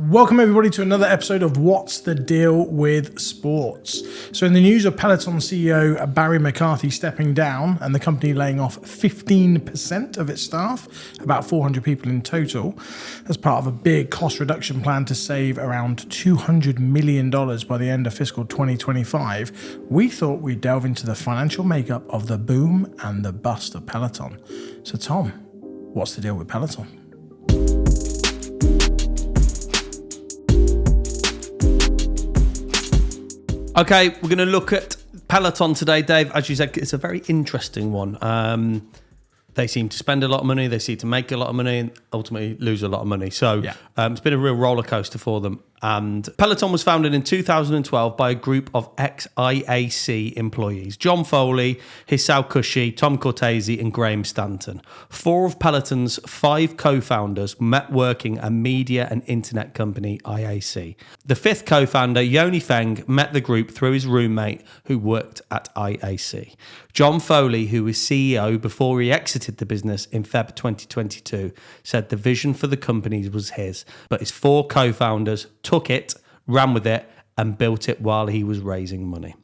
Welcome everybody to another episode of What's the Deal with Sports. So in the news of Peloton CEO Barry McCarthy stepping down and the company laying off 15% of its staff, about 400 people in total, as part of a big cost reduction plan to save around $200 million by the end of fiscal 2025, we thought we'd delve into the financial makeup of the boom and the bust of Peloton. So Tom, what's the deal with Peloton? Okay, we're going to look at Peloton today, Dave. As you said, it's a very interesting one. They seem to spend a lot of money, they seem to make a lot of money, and ultimately lose a lot of money. So it's been a real roller coaster for them. And Peloton was founded in 2012 by a group of ex-IAC employees: John Foley, Hisao Kushi, Tom Cortese, and Graham Stanton. 4 of Peloton's 5 co-founders met working at media and internet company IAC. The 5th co-founder, Yoni Feng, met the group through his roommate who worked at IAC. John Foley, who was CEO before he exited the business in Feb 2022, said the vision for the company was his, but his 4 co-founders took it, ran with it, and built it while he was raising money.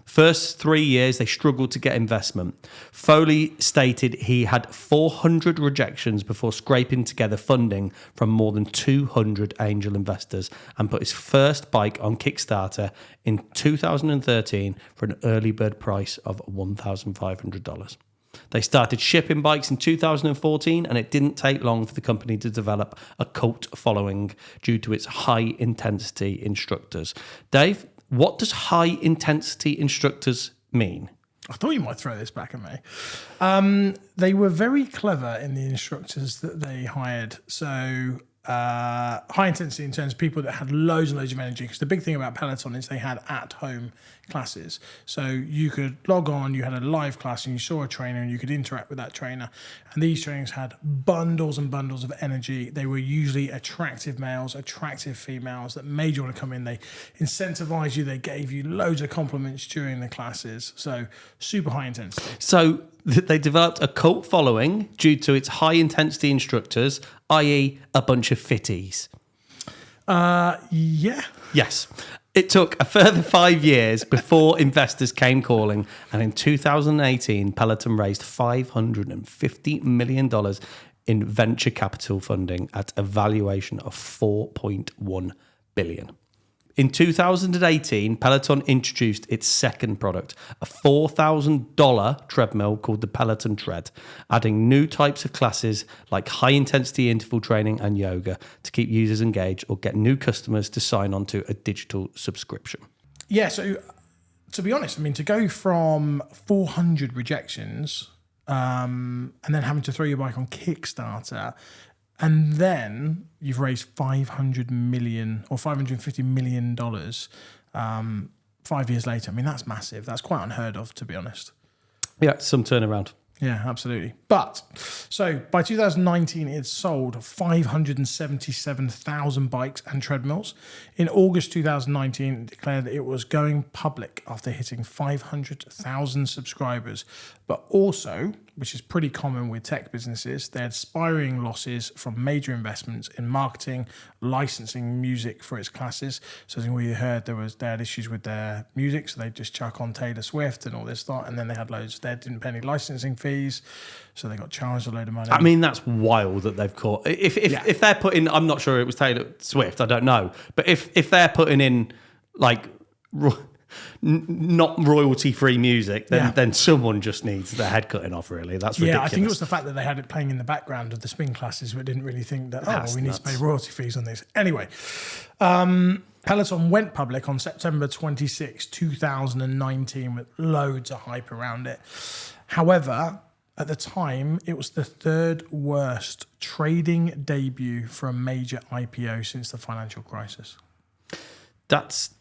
First 3 years, they struggled to get investment. Foley stated he had 400 rejections before scraping together funding from more than 200 angel investors and put his first bike on Kickstarter in 2013 for an early bird price of $1,500. They started shipping bikes in 2014, and it didn't take long for the company to develop a cult following due to its high-intensity instructors. Dave, what does high-intensity instructors mean? I thought you might throw this back at me. They were very clever in the instructors that they hired. So high intensity in terms of people that had loads and loads of energy, because the big thing about Peloton is they had at-home classes. So you could log on, you had a live class, and you saw a trainer and you could interact with that trainer. And these trainers had bundles and bundles of energy. They were usually attractive males, attractive females that made you want to come in. They incentivized you. They gave you loads of compliments during the classes. So super high intensity. So they developed a cult following due to its high-intensity instructors, i.e. a bunch of fitties. Yeah. Yes. It took a further 5 years before investors came calling, and in 2018, Peloton raised $550 million in venture capital funding at a valuation of $4.1 billion. In 2018, Peloton introduced its second product, a $4,000 treadmill called the Peloton Tread, adding new types of classes like high-intensity interval training and yoga to keep users engaged or get new customers to sign on to a digital subscription. Yeah, so to be honest, I mean, to go from 400 rejections and then having to throw your bike on Kickstarter, and then you've raised $500 million or $550 million 5 years later. I mean, that's massive. That's quite unheard of, to be honest. Yeah, some turnaround. Yeah, absolutely. But so by 2019, it sold 577,000 bikes and treadmills. In August 2019, it declared that it was going public after hitting 500,000 subscribers. But also, which is pretty common with tech businesses, they had spiraling losses from major investments in marketing, licensing music for its classes. So as we heard, they had issues with their music, so they just chuck on Taylor Swift and all this stuff, and then they had loads. They didn't pay any licensing fees, so they got charged a load of money. I mean, that's wild that they've caught. If they're putting, I'm not sure it was Taylor Swift, I don't know, but if they're putting in like not royalty-free music, then someone just needs their head cutting off, really. That's ridiculous. Yeah, I think it was the fact that they had it playing in the background of the spin classes, but didn't really think that, we need to pay royalty fees on this. Anyway, Peloton went public on September 26, 2019, with loads of hype around it. However, at the time, it was the 3rd worst trading debut for a major IPO since the financial crisis. That's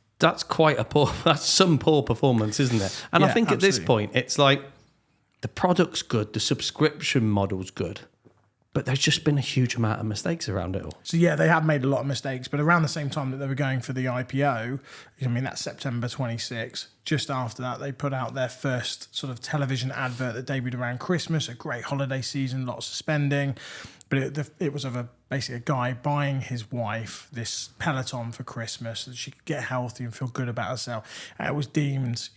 quite that's some poor performance, isn't it? And I think absolutely. At this point, it's like the product's good, the subscription model's good, but there's just been a huge amount of mistakes around it all. So yeah, they have made a lot of mistakes, but around the same time that they were going for the IPO, I mean, that's September 26. Just after that, they put out their first sort of television advert that debuted around Christmas, a great holiday season, lots of spending. but it was of basically a guy buying his wife this Peloton for Christmas so that she could get healthy and feel good about herself. And it was deemed,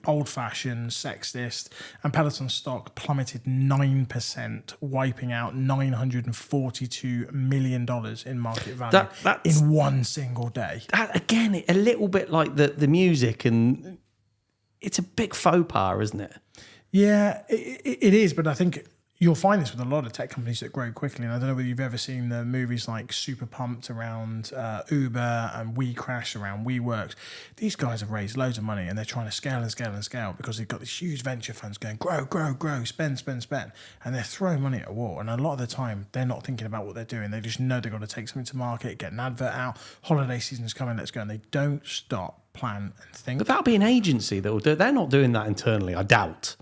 old-fashioned, sexist, and Peloton stock plummeted 9%, wiping out $942 million in market value in one single day. Again, a little bit like the music, and it's a big faux pas, isn't it? Yeah, it is, but I think you'll find this with a lot of tech companies that grow quickly. And I don't know whether you've ever seen the movies like Super Pumped around Uber and We Crash around WeWorks. These guys have raised loads of money and they're trying to scale and scale and scale because they've got these huge venture funds going, grow, grow, grow, spend. And they're throwing money at a wall. And a lot of the time, they're not thinking about what they're doing. They just know they've got to take something to market, get an advert out, holiday season's coming, let's go. And they don't stop, plan and think. But that'll be an agency that will do it. They're not doing that internally, I doubt.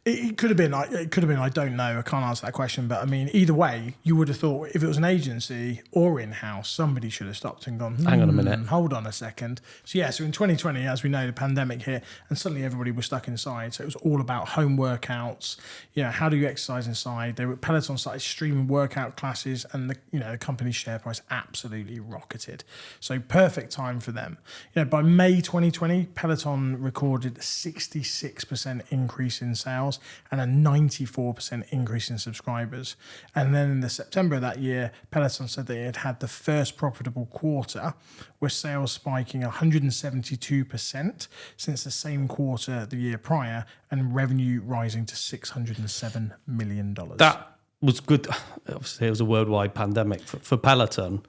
It could have been. I don't know. I can't answer that question. But I mean, either way, you would have thought if it was an agency or in-house, somebody should have stopped and gone, hang on a minute, hold on a second. So so in 2020, as we know, the pandemic hit, and suddenly everybody was stuck inside. So it was all about home workouts. How do you exercise inside? Peloton started streaming workout classes, and the company's share price absolutely rocketed. So perfect time for them. By May 2020, Peloton recorded a 66% increase in sales and a 94% increase in subscribers. And then in the September of that year, Peloton said they had the first profitable quarter, with sales spiking 172% since the same quarter the year prior, and revenue rising to $607 million. That was good. Obviously, it was a worldwide pandemic. For Peloton,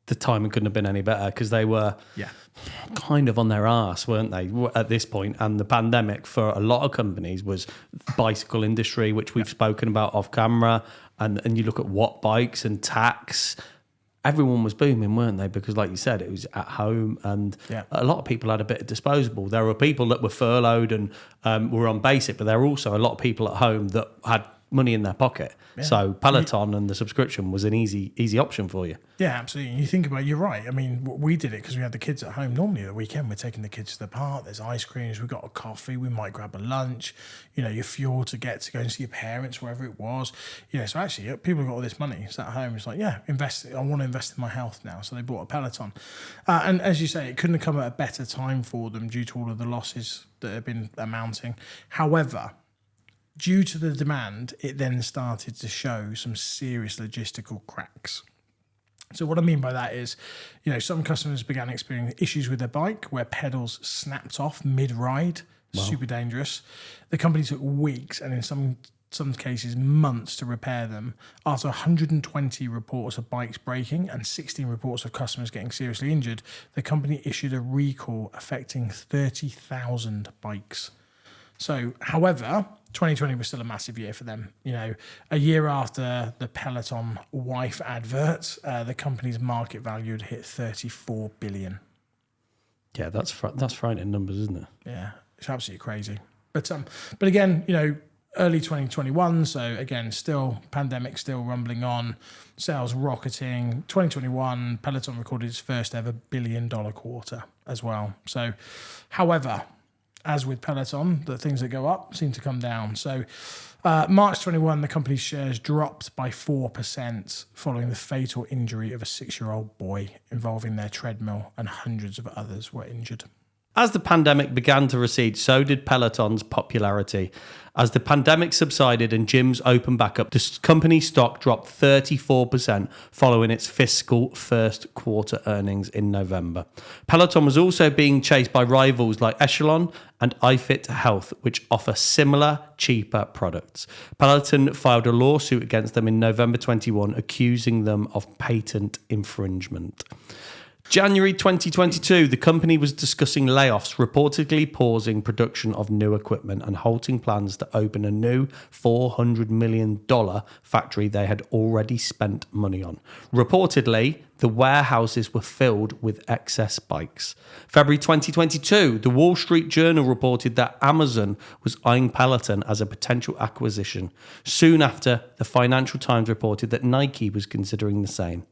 the timing couldn't have been any better because they were kind of on their arse, weren't they, at this point? And the pandemic for a lot of companies was bicycle industry, which we've spoken about off camera. And you look at Watt bikes and tax, everyone was booming, weren't they? Because like you said, it was at home and a lot of people had a bit of disposable. There were people that were furloughed and were on basic, but there were also a lot of people at home that had money in their pocket. Yeah. So Peloton and the subscription was an easy option for you. Yeah, absolutely. And you think about it, you're right. I mean, we did it because we had the kids at home. Normally at the weekend, we're taking the kids to the park. There's ice creams. We've got a coffee. We might grab a lunch. Your fuel to get to go and see your parents, wherever it was. So actually, people have got all this money. It's at home. It's like, invest. I want to invest in my health now. So they bought a Peloton. And as you say, it couldn't have come at a better time for them due to all of the losses that have been amounting. However, due to the demand, it then started to show some serious logistical cracks. So what I mean by that is, some customers began experiencing issues with their bike where pedals snapped off mid-ride. Wow. Super dangerous. The company took weeks and in some cases months to repair them. After 120 reports of bikes breaking and 16 reports of customers getting seriously injured, the company issued a recall affecting 30,000 bikes. So, however, 2020 was still a massive year for them. A year after the Peloton wife advert, the company's market value had hit $34 billion. Yeah, that's frightening numbers, isn't it? Yeah, it's absolutely crazy. But again, early 2021, so again, still pandemic, still rumbling on, sales rocketing. 2021, Peloton recorded its first ever $1 billion quarter as well. So, however, as with Peloton, the things that go up seem to come down. So March 21, the company's shares dropped by 4% following the fatal injury of a 6-year-old boy involving their treadmill, and hundreds of others were injured. As the pandemic began to recede, so did Peloton's popularity. As the pandemic subsided and gyms opened back up, the company stock dropped 34% following its fiscal first quarter earnings in November. Peloton was also being chased by rivals like Echelon and iFit Health, which offer similar, cheaper products. Peloton filed a lawsuit against them in November 21, accusing them of patent infringement. January 2022, the company was discussing layoffs, reportedly pausing production of new equipment and halting plans to open a new $400 million factory they had already spent money on. Reportedly, the warehouses were filled with excess bikes. February 2022, the Wall Street Journal reported that Amazon was eyeing Peloton as a potential acquisition. Soon after, the Financial Times reported that Nike was considering the same.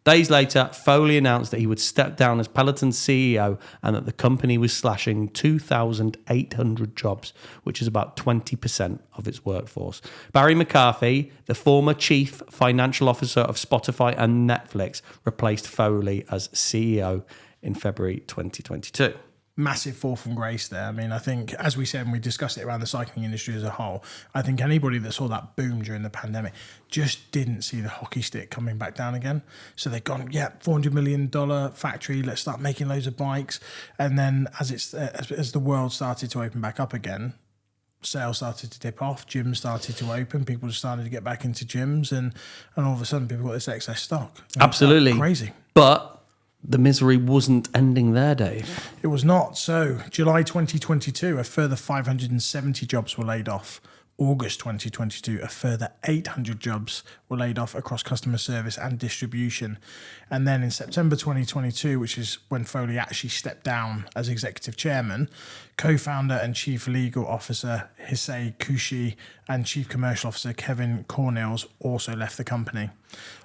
Days later, Foley announced that he would step down as Peloton's CEO and that the company was slashing 2,800 jobs, which is about 20% of its workforce. Barry McCarthy, the former chief financial officer of Spotify and Netflix, replaced Foley as CEO in February 2022. Massive fall from grace there. I mean, I think, as we said, and we discussed it around the cycling industry as a whole, I think anybody that saw that boom during the pandemic just didn't see the hockey stick coming back down again. So they've gone, $400 million factory, let's start making loads of bikes. And then as the world started to open back up again, sales started to dip off, gyms started to open, people started to get back into gyms, and all of a sudden people got this excess stock. Absolutely. Crazy. But the misery wasn't ending there, Dave. It was not. So July 2022, a further 570 jobs were laid off. August 2022, a further 800 jobs were laid off across customer service and distribution. And then in September 2022, which is when Foley actually stepped down as executive chairman, co-founder and chief legal officer Hisay Kushi and chief commercial officer Kevin Cornels also left the company.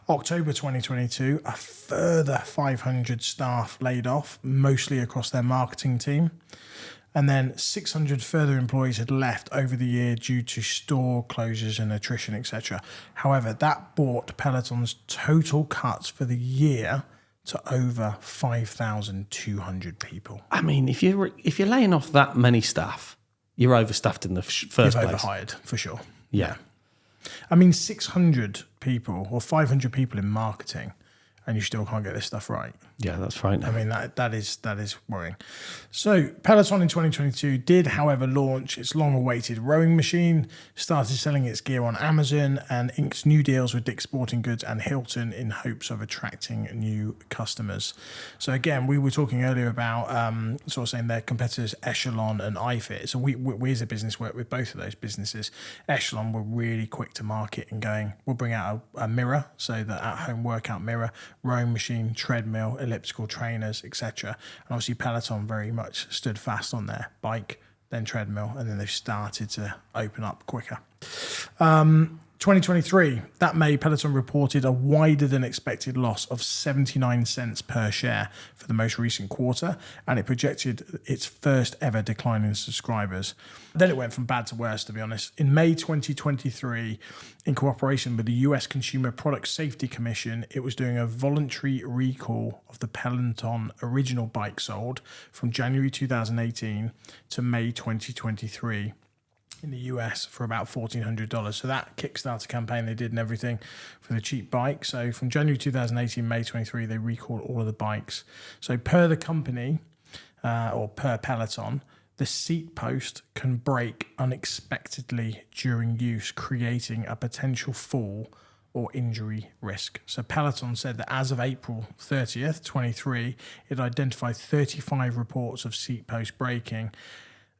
October 2022, a further 500 staff laid off, mostly across their marketing team. And then 600 further employees had left over the year due to store closures and attrition, etc. However, that brought Peloton's total cuts for the year to over 5,200 people. I mean, if you're laying off that many staff, you're overstaffed in the first place. You've overhired, for sure. Yeah. I mean, 600 people or 500 people in marketing, and you still can't get this stuff right. Yeah, that's frightening. I mean, that is worrying. So Peloton in 2022 did, however, launch its long-awaited rowing machine, started selling its gear on Amazon, and inked new deals with Dick's Sporting Goods and Hilton in hopes of attracting new customers. So again, we were talking earlier about sort of saying their competitors Echelon and iFit. So we as a business work with both of those businesses. Echelon were really quick to market and going, we'll bring out a mirror, so the at-home workout mirror, rowing machine, treadmill, elliptical trainers, etc. And obviously Peloton very much stood fast on their bike, then treadmill, and then they've started to open up quicker. 2023, that May, Peloton reported a wider than expected loss of 79 cents per share for the most recent quarter, and it projected its first ever decline in subscribers. Then it went from bad to worse, to be honest. In May 2023, in cooperation with the US Consumer Product Safety Commission, it was doing a voluntary recall of the Peloton original bike sold from January 2018 to May 2023. In the US for about $1,400. So that Kickstarter campaign they did and everything for the cheap bike. So from January 2018, May 23, they recalled all of the bikes. So per the company, or per Peloton, the seat post can break unexpectedly during use, creating a potential fall or injury risk. So Peloton said that as of April 30th, 23, it identified 35 reports of seat post breaking,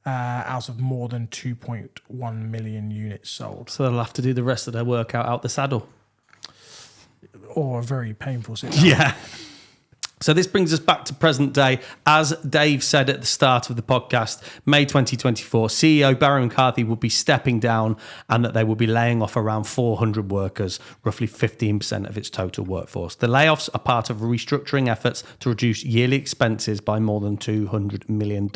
out of more than 2.1 million units sold. So they'll have to do the rest of their workout out the saddle. Or a very painful sit-down. Yeah. So this brings us back to present day. As Dave said at the start of the podcast, May 2024, CEO Barry McCarthy will be stepping down and that they will be laying off around 400 workers, roughly 15% of its total workforce. The layoffs are part of restructuring efforts to reduce yearly expenses by more than $200 million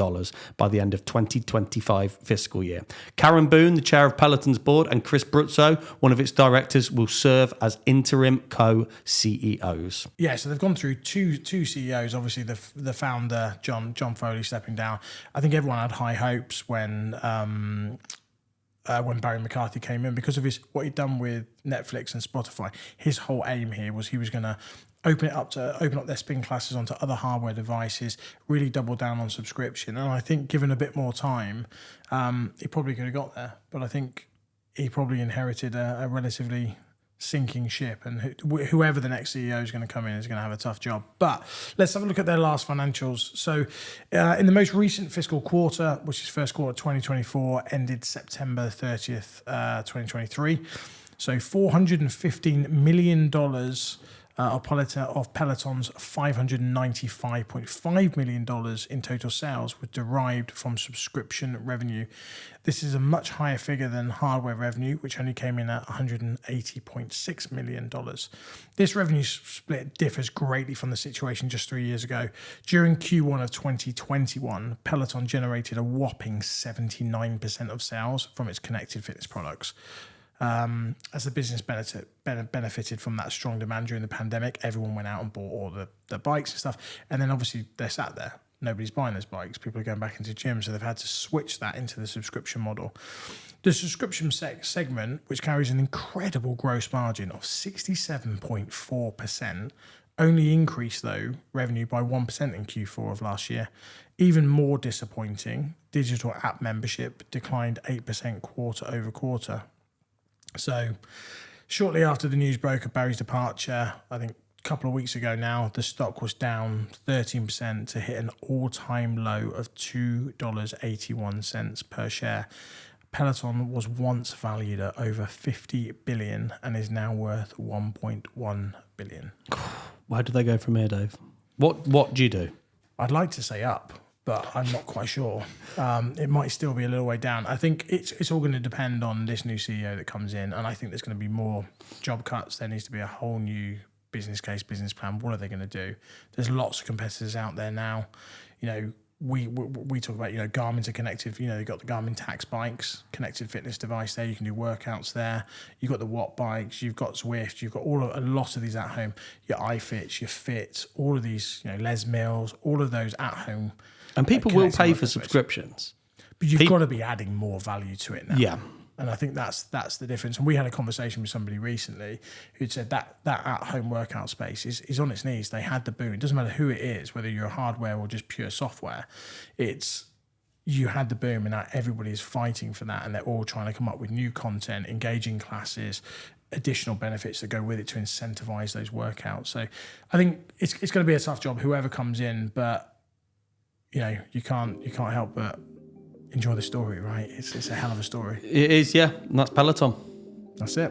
by the end of 2025 fiscal year. Karen Boone, the chair of Peloton's board, and Chris Bruzzo, one of its directors, will serve as interim co-CEOs. Yeah, so they've gone through two CEOs, obviously the founder, John Foley, stepping down. I think everyone had high hopes when Barry McCarthy came in because of what he'd done with Netflix and Spotify. His whole aim here was he was going to open up their spin classes onto other hardware devices, really double down on subscription. And I think given a bit more time, he probably could have got there. But I think he probably inherited a relatively sinking ship, and whoever the next CEO is going to come in is going to have a tough job. But let's have a look at their last financials. So in the most recent fiscal quarter, which is first quarter 2024, ended September 30th, 2023. So $415 million of Peloton's $595.5 million in total sales was derived from subscription revenue. This is a much higher figure than hardware revenue, which only came in at $180.6 million. This revenue split differs greatly from the situation just 3 years ago. During Q1 of 2021, Peloton generated a whopping 79% of sales from its connected fitness products. As the business benefited from that strong demand during the pandemic, everyone went out and bought all the bikes and stuff. And then obviously they're sat there. Nobody's buying those bikes. People are going back into gyms, so they've had to switch that into the subscription model. The subscription segment, which carries an incredible gross margin of 67.4%, only increased, though, revenue by 1% in Q4 of last year. Even more disappointing, digital app membership declined 8% quarter over quarter. So shortly after the news broke of Barry's departure, I think a couple of weeks ago now, the stock was down 13% to hit an all-time low of $2.81 per share. Peloton was once valued at over $50 billion and is now worth $1.1 billion. Where do they go from here, Dave? What do you do? I'd like to say up, but I'm not quite sure. It might still be a little way down. I think it's all going to depend on this new CEO that comes in, and I think there's going to be more job cuts. There needs to be a whole new business case, business plan. What are they going to do? There's lots of competitors out there now. You know, we talk about, Garmin's are connected. You've got the Garmin Tax bikes, connected fitness device there. You can do workouts there. You've got the Watt bikes. You've got Zwift. You've got a lot of these at home. Your iFits, your Fit, all of these, Les Mills, all of those at home. And people will pay for subscriptions. But you've got to be adding more value to it now. Yeah. And I think that's the difference. And we had a conversation with somebody recently who'd said that at-home workout space is on its knees. They had the boom. It doesn't matter who it is, whether you're hardware or just pure software. You had the boom, and now everybody's fighting for that, and they're all trying to come up with new content, engaging classes, additional benefits that go with it to incentivize those workouts. So I think it's going to be a tough job, whoever comes in, but you can't help but enjoy the story, right? It's a hell of a story. It is, yeah. And that's Peloton. That's it.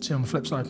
See you on the flip side.